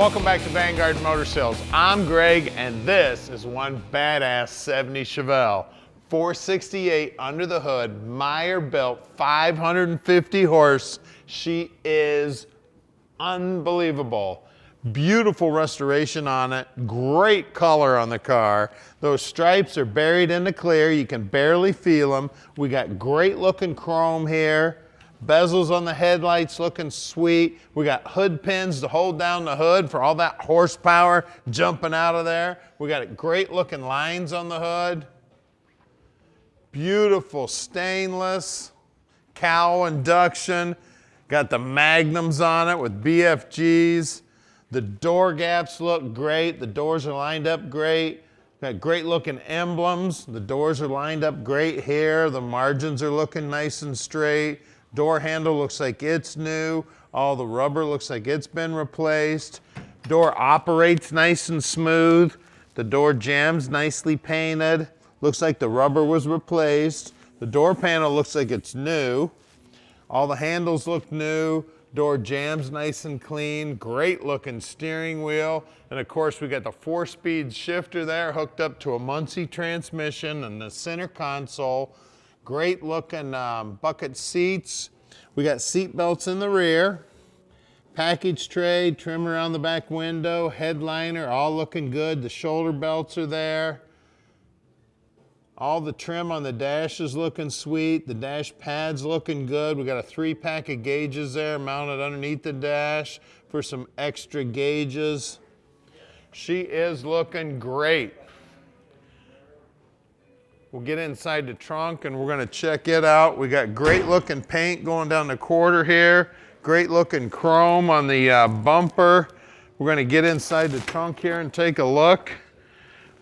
Welcome back to Vanguard Motor Sales. I'm Greg, and this is one badass 70 Chevelle. 468 under the hood, Meyer built, 550 horse. She is unbelievable. Beautiful restoration on it, great color on the car. Those stripes are buried in the clear, you can barely feel them. We got great looking chrome here. Bezels on the headlights looking sweet. We got hood pins to hold down the hood for all that horsepower jumping out of there. We got great looking lines on the hood. Beautiful stainless, cowl induction. Got the magnums on it with BFGs. The door gaps look great. The doors are lined up great. Got great looking emblems. The doors are lined up great here. The margins are looking nice and straight. Door handle looks like it's new. All the rubber looks like it's been replaced. Door operates nice and smooth. The door jambs nicely painted. Looks like the rubber was replaced. The door panel looks like it's new. All the handles look new. Door jambs nice and clean. Great looking steering wheel. And of course we got the 4-speed shifter there hooked up to a Muncie transmission and the center console. Great looking bucket seats. We got seat belts in the rear. Package tray, trim around the back window, headliner, all looking good. The shoulder belts are there. All the trim on the dash is looking sweet. The dash pad's looking good. We got a 3-pack of gauges there mounted underneath the dash for some extra gauges. She is looking great. We'll get inside the trunk and we're gonna check it out. We got great looking paint going down the quarter here. Great looking chrome on the bumper. We're gonna get inside the trunk here and take a look.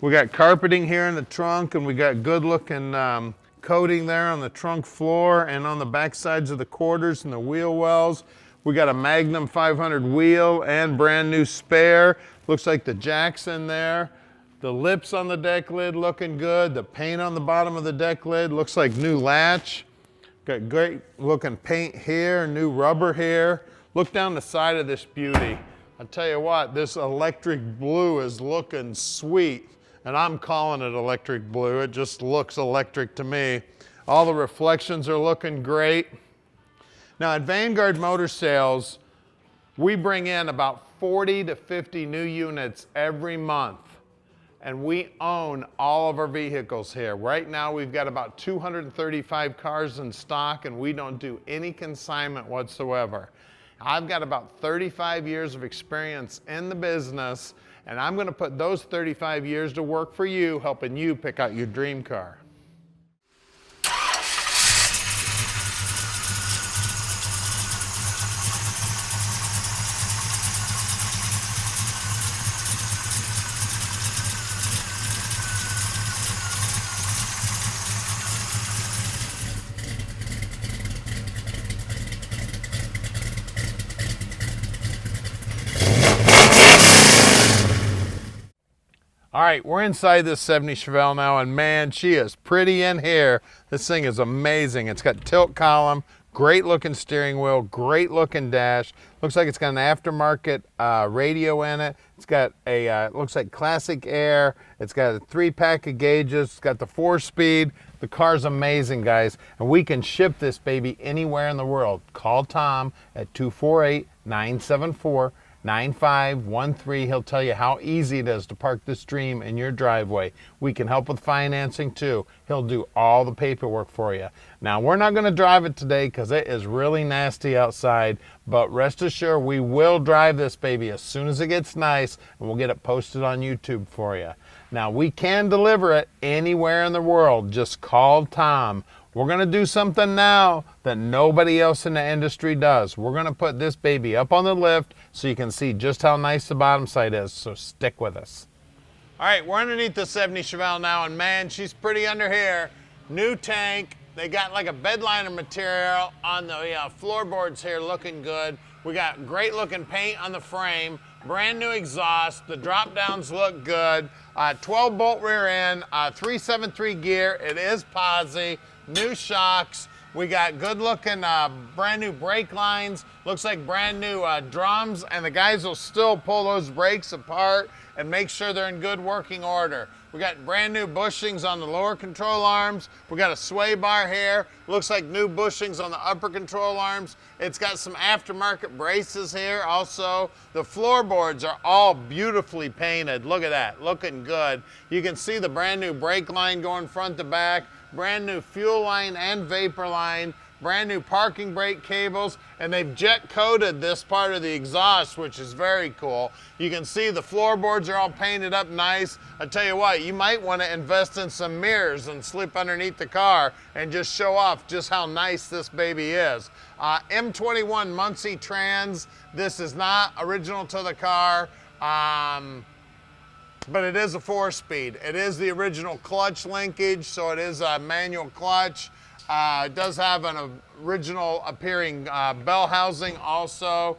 We got carpeting here in the trunk and we got good looking coating there on the trunk floor and on the back sides of the quarters and the wheel wells. We got a Magnum 500 wheel and brand new spare. Looks like the jack's in there. The lips on the deck lid looking good. The paint on the bottom of the deck lid looks like new latch. Got great looking paint here, new rubber here. Look down the side of this beauty. I'll tell you what, this electric blue is looking sweet. And I'm calling it electric blue. It just looks electric to me. All the reflections are looking great. Now at Vanguard Motor Sales, we bring in about 40 to 50 new units every month. And we own all of our vehicles here. Right now we've got about 235 cars in stock and we don't do any consignment whatsoever. I've got about 35 years of experience in the business and I'm gonna put those 35 years to work for you, helping you pick out your dream car. All right, we're inside this 70 Chevelle now, and man, she is pretty in here. This thing is amazing. It's got tilt column, great looking steering wheel, great looking dash. Looks like it's got an aftermarket radio in it. It's got a, looks like classic air. It's got a 3-pack of gauges. It's got the 4-speed. The car's amazing, guys. And we can ship this baby anywhere in the world. Call Tom at 248-974-9513. He'll tell you how easy it is to park this dream in your driveway. We can help with financing too. He'll do all the paperwork for you. Now we're not going to drive it today because it is really nasty outside, but rest assured we will drive this baby as soon as it gets nice and we'll get it posted on YouTube for you. Now we can deliver it anywhere in the world. Just call Tom. We're gonna do something now that nobody else in the industry does. We're gonna put this baby up on the lift so you can see just how nice the bottom side is, so stick with us. All right, we're underneath the 70 Chevelle now, and man, she's pretty under here. New tank. They got like a bed liner material on the floorboards here, looking good. We got great looking paint on the frame, brand new exhaust. The drop downs look good. 12 bolt rear end, 373 gear. It is posi. New shocks. We got good looking brand new brake lines, looks like brand new drums, and the guys will still pull those brakes apart and make sure they're in good working order. We got brand new bushings on the lower control arms. We got a sway bar here. Looks like new bushings on the upper control arms. It's got some aftermarket braces here also. The floorboards are all beautifully painted. Look at that, looking good. You can see the brand new brake line going front to back, brand new fuel line and vapor line, brand new parking brake cables, and they've jet coated this part of the exhaust, which is very cool. You can see the floorboards are all painted up nice. I tell you what, you might want to invest in some mirrors and slip underneath the car and just show off just how nice this baby is. M21 Muncie trans. This is not original to the car, but it is a 4-speed. It is the original clutch linkage, so it is a manual clutch. It does have an original appearing bell housing also.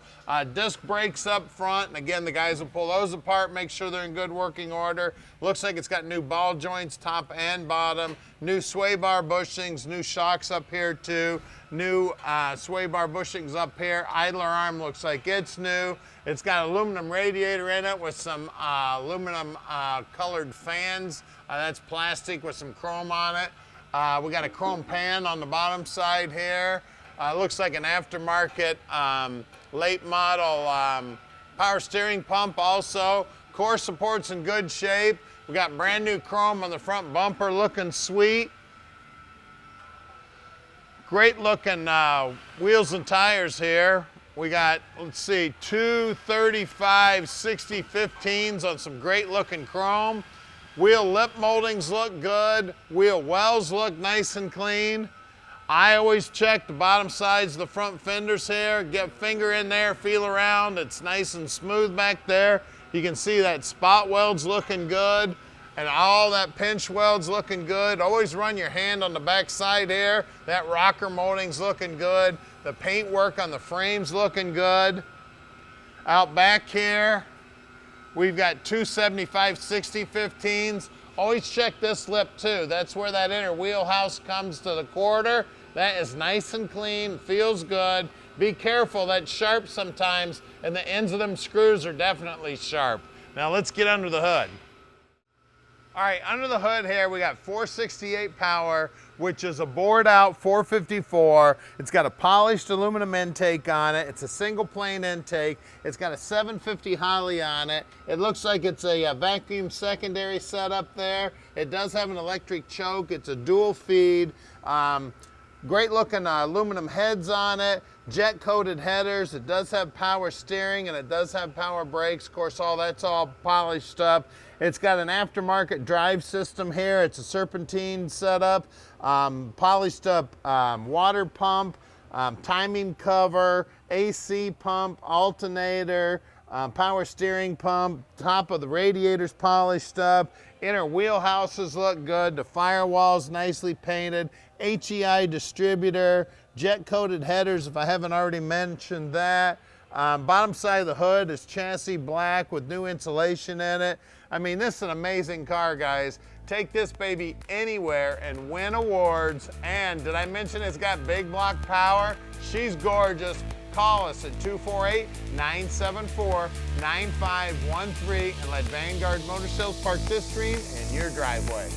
Disc brakes up front, and again, the guys will pull those apart, make sure they're in good working order. Looks like it's got new ball joints, top and bottom, new sway bar bushings, new shocks up here too, new sway bar bushings up here. Idler arm looks like it's new. It's got an aluminum radiator in it with some aluminum colored fans. That's plastic with some chrome on it. We got a chrome pan on the bottom side here. Looks like an aftermarket late model power steering pump also. Core support's in good shape. We got brand new chrome on the front bumper, looking sweet. Great looking wheels and tires here. We got, let's see, 2 35 60 15s on some great looking chrome. Wheel lip moldings look good. Wheel wells look nice and clean. I always check the bottom sides of the front fenders here. Get finger in there, feel around. It's nice and smooth back there. You can see that spot weld's looking good and all that pinch weld's looking good. Always run your hand on the back side here. That rocker molding's looking good. The paint work on the frame's looking good. Out back here, we've got 2 75 60 15s. Always check this lip too. That's where that inner wheelhouse comes to the quarter. That is nice and clean, feels good. Be careful, that's sharp sometimes, and the ends of them screws are definitely sharp. Now let's get under the hood. All right, under the hood here, we got 468 power, which is a bored out 454. It's got a polished aluminum intake on it. It's a single plane intake. It's got a 750 Holley on it. It looks like it's a vacuum secondary setup there. It does have an electric choke. It's a dual feed. Great looking aluminum heads on it, jet coated headers. It does have power steering and it does have power brakes. Of course, all that's all polished up. It's got an aftermarket drive system here. It's a serpentine setup, polished up water pump, timing cover, AC pump, alternator, power steering pump, top of the radiator's polished up, inner wheelhouses look good, the firewall's nicely painted, HEI distributor, jet coated headers if I haven't already mentioned that. Bottom side of the hood is chassis black with new insulation in it. I mean, this is an amazing car, guys. Take this baby anywhere and win awards. And did I mention it's got big block power? She's gorgeous. Call us at 248-974-9513 and let Vanguard Motor Sales park this dream in your driveway.